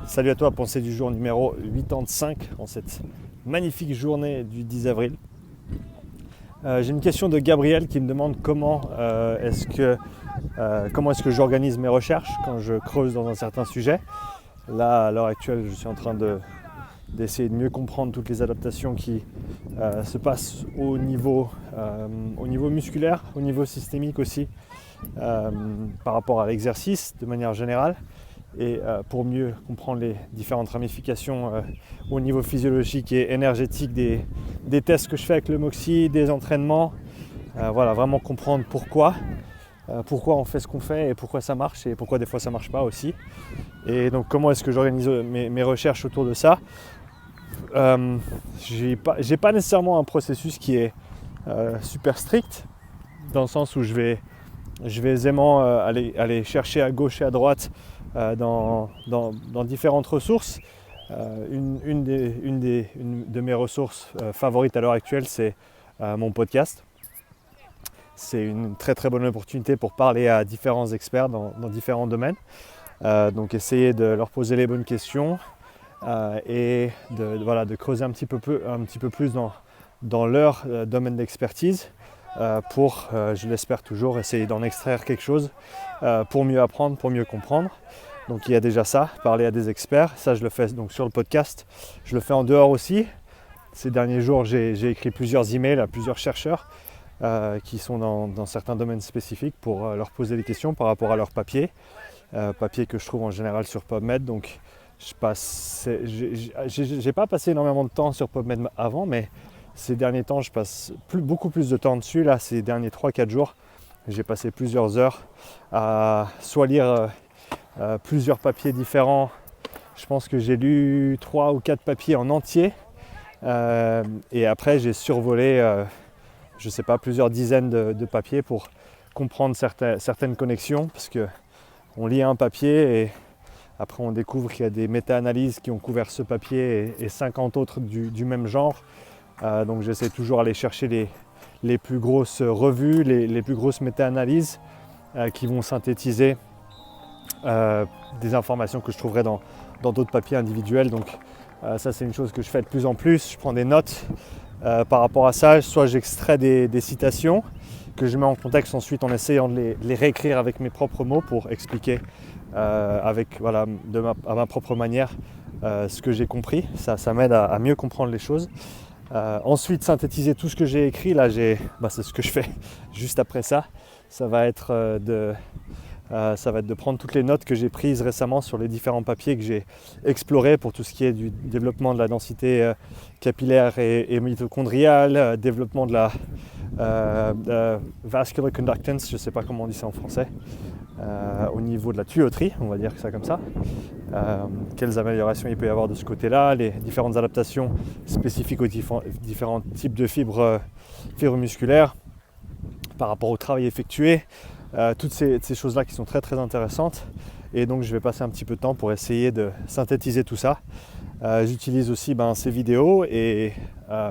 Salut à toi, pensée du jour numéro 85 en cette magnifique journée du 10 avril. J'ai une question de Gabriel qui me demande comment est-ce que j'organise mes recherches quand je creuse dans un certain sujet. Là, à l'heure actuelle, je suis en train d'essayer de mieux comprendre toutes les adaptations qui se passent au niveau musculaire, au niveau systémique aussi, par rapport à l'exercice de manière générale. Et pour mieux comprendre les différentes ramifications au niveau physiologique et énergétique des tests que je fais avec le Moxy, des entraînements. Voilà, vraiment comprendre pourquoi on fait ce qu'on fait et pourquoi ça marche et pourquoi des fois ça marche pas aussi. Et donc comment est-ce que j'organise mes recherches autour de ça. J'ai pas nécessairement un processus qui est super strict, dans le sens où je vais aisément aller chercher à gauche et à droite dans différentes ressources. Une de mes ressources favorites à l'heure actuelle, c'est mon podcast. C'est une très très bonne opportunité pour parler à différents experts dans différents domaines. Donc essayer de leur poser les bonnes questions et de creuser un petit peu plus dans leur domaine d'expertise. Pour, je l'espère toujours, essayer d'en extraire quelque chose pour mieux apprendre, pour mieux comprendre. Donc il y a déjà ça, parler à des experts. Ça, je le fais donc sur le podcast. Je le fais en dehors aussi. Ces derniers jours, j'ai écrit plusieurs emails à plusieurs chercheurs qui sont dans certains domaines spécifiques pour leur poser des questions par rapport à leur papier. Papier que je trouve en général sur PubMed. Donc j'ai pas passé énormément de temps sur PubMed avant, mais ces derniers temps, je passe beaucoup plus de temps dessus. Là, ces derniers 3-4 jours, j'ai passé plusieurs heures à soit lire plusieurs papiers différents. Je pense que j'ai lu 3 ou 4 papiers en entier. Et après, j'ai survolé, je sais pas, plusieurs dizaines de papiers pour comprendre certaines connexions. Parce qu'on lit un papier et après, on découvre qu'il y a des méta-analyses qui ont couvert ce papier et 50 autres du même genre. Donc j'essaie toujours d'aller chercher les plus grosses revues, les plus grosses méta-analyses qui vont synthétiser des informations que je trouverais dans d'autres papiers individuels. Donc ça, c'est une chose que je fais de plus en plus. Je prends des notes par rapport à ça. Soit j'extrais des citations que je mets en contexte ensuite en essayant de les réécrire avec mes propres mots pour expliquer à ma propre manière ce que j'ai compris. Ça m'aide à mieux comprendre les choses. Ensuite, synthétiser tout ce que j'ai écrit, là c'est ce que je fais juste après ça. Ça va être de prendre toutes les notes que j'ai prises récemment sur les différents papiers que j'ai explorés pour tout ce qui est du développement de la densité capillaire et mitochondriale, développement de la vascular conductance, je ne sais pas comment on dit ça en français, au niveau de la tuyauterie, on va dire ça comme ça. Quelles améliorations il peut y avoir de ce côté-là, les différentes adaptations spécifiques aux différents types de fibres musculaires par rapport au travail effectué, toutes ces choses-là qui sont très très intéressantes. Et donc je vais passer un petit peu de temps pour essayer de synthétiser tout ça. J'utilise aussi ces vidéos et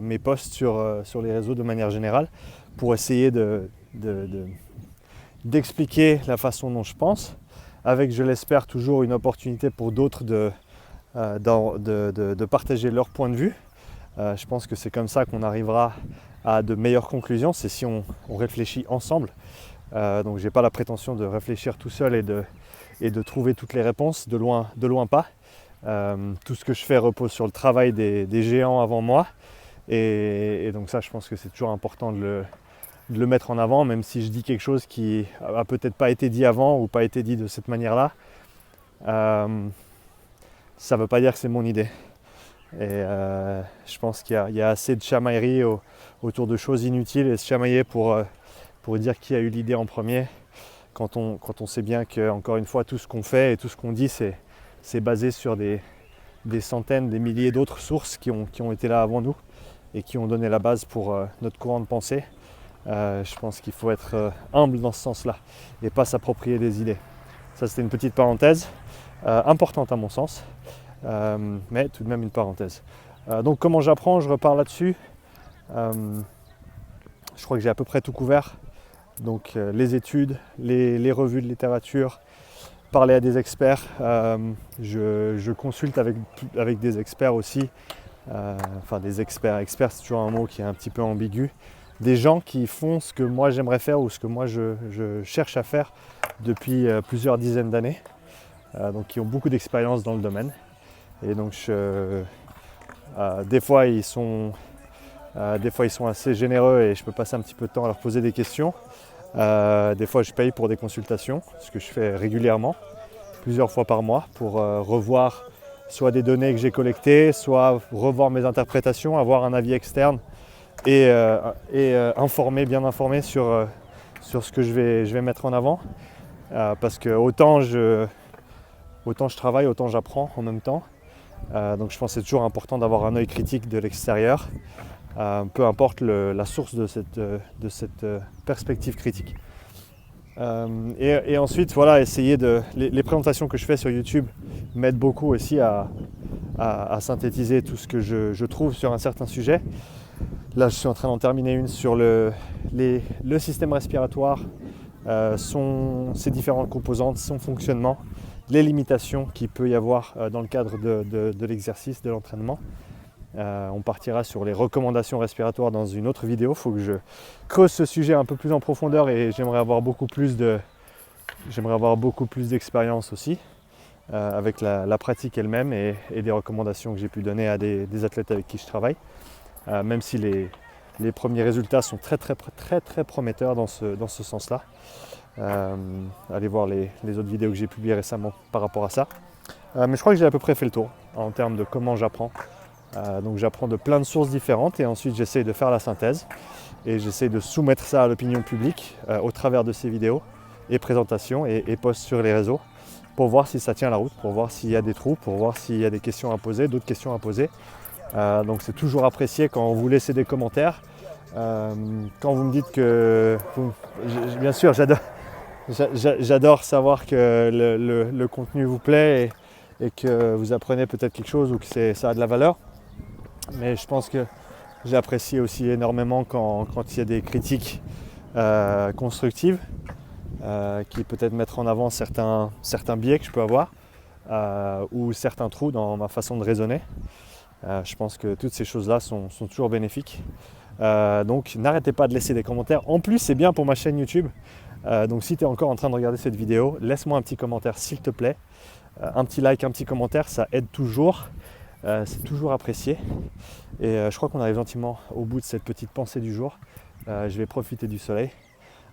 mes posts sur les réseaux de manière générale pour essayer d'expliquer la façon dont je pense, avec, je l'espère, toujours une opportunité pour d'autres de partager leur point de vue. Je pense que c'est comme ça qu'on arrivera à de meilleures conclusions, c'est si on réfléchit ensemble. Donc j'ai pas la prétention de réfléchir tout seul et de trouver toutes les réponses, de loin pas. Tout ce que je fais repose sur le travail des géants avant moi. Et donc ça, je pense que c'est toujours important de le mettre en avant, même si je dis quelque chose qui a peut-être pas été dit avant ou pas été dit de cette manière-là. Ça ne veut pas dire que c'est mon idée. Et je pense qu'il y a assez de chamaillerie autour de choses inutiles et se chamailler pour dire qui a eu l'idée en premier, quand on sait bien que, encore une fois, tout ce qu'on fait et tout ce qu'on dit, c'est basé sur des centaines, des milliers d'autres sources qui ont été là avant nous et qui ont donné la base pour notre courant de pensée. Je pense qu'il faut être humble dans ce sens-là et pas s'approprier des idées. Ça, c'était une petite parenthèse importante à mon sens, mais tout de même une parenthèse. Donc comment j'apprends, je repars là-dessus. Je crois que j'ai à peu près tout couvert. Donc les études, les revues de littérature, parler à des experts, je consulte avec des experts aussi, enfin des experts c'est toujours un mot qui est un petit peu ambigu, des gens qui font ce que moi j'aimerais faire ou ce que moi je cherche à faire depuis plusieurs dizaines d'années, donc qui ont beaucoup d'expérience dans le domaine. Et donc des fois ils sont assez généreux et je peux passer un petit peu de temps à leur poser des questions. Des fois je paye pour des consultations, ce que je fais régulièrement, plusieurs fois par mois, pour revoir soit des données que j'ai collectées, soit revoir mes interprétations, avoir un avis externe et bien informé sur ce que je vais mettre en avant. Parce que autant je travaille, autant j'apprends en même temps. Donc je pense que c'est toujours important d'avoir un œil critique de l'extérieur, peu importe la source de cette perspective critique. Et ensuite, voilà, essayer les présentations que je fais sur YouTube m'aident beaucoup aussi à synthétiser tout ce que je trouve sur un certain sujet. Là, je suis en train d'en terminer une sur le système respiratoire, ses différentes composantes, son fonctionnement, les limitations qu'il peut y avoir dans le cadre de l'exercice, de l'entraînement. On partira sur les recommandations respiratoires dans une autre vidéo. Il faut que je creuse ce sujet un peu plus en profondeur et j'aimerais avoir beaucoup plus d'expérience aussi avec la pratique elle-même et des recommandations que j'ai pu donner à des athlètes avec qui je travaille. Même si les premiers résultats sont très prometteurs dans ce sens-là. Allez voir les autres vidéos que j'ai publiées récemment par rapport à ça. Mais je crois que j'ai à peu près fait le tour en termes de comment j'apprends. Donc j'apprends de plein de sources différentes et ensuite j'essaye de faire la synthèse et j'essaye de soumettre ça à l'opinion publique au travers de ces vidéos et présentations et posts sur les réseaux pour voir si ça tient la route, pour voir s'il y a des trous, pour voir s'il y a des questions à poser, d'autres questions à poser. Donc c'est toujours apprécié quand vous laissez des commentaires, quand vous me dites que... bien sûr, j'adore savoir que le contenu vous plaît et que vous apprenez peut-être quelque chose ou que ça a de la valeur. Mais je pense que j'apprécie aussi énormément quand il y a des critiques constructives qui peut-être mettent en avant certains biais que je peux avoir ou certains trous dans ma façon de raisonner. Je pense que toutes ces choses-là sont toujours bénéfiques. Donc n'arrêtez pas de laisser des commentaires. En plus, c'est bien pour ma chaîne YouTube. Donc si tu es encore en train de regarder cette vidéo, laisse-moi un petit commentaire s'il te plaît. Un petit like, un petit commentaire, ça aide toujours. C'est toujours apprécié. Et je crois qu'on arrive gentiment au bout de cette petite pensée du jour. Je vais profiter du soleil.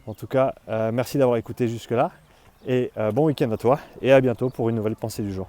En tout cas, merci d'avoir écouté jusque-là. Et bon week-end à toi. Et à bientôt pour une nouvelle pensée du jour.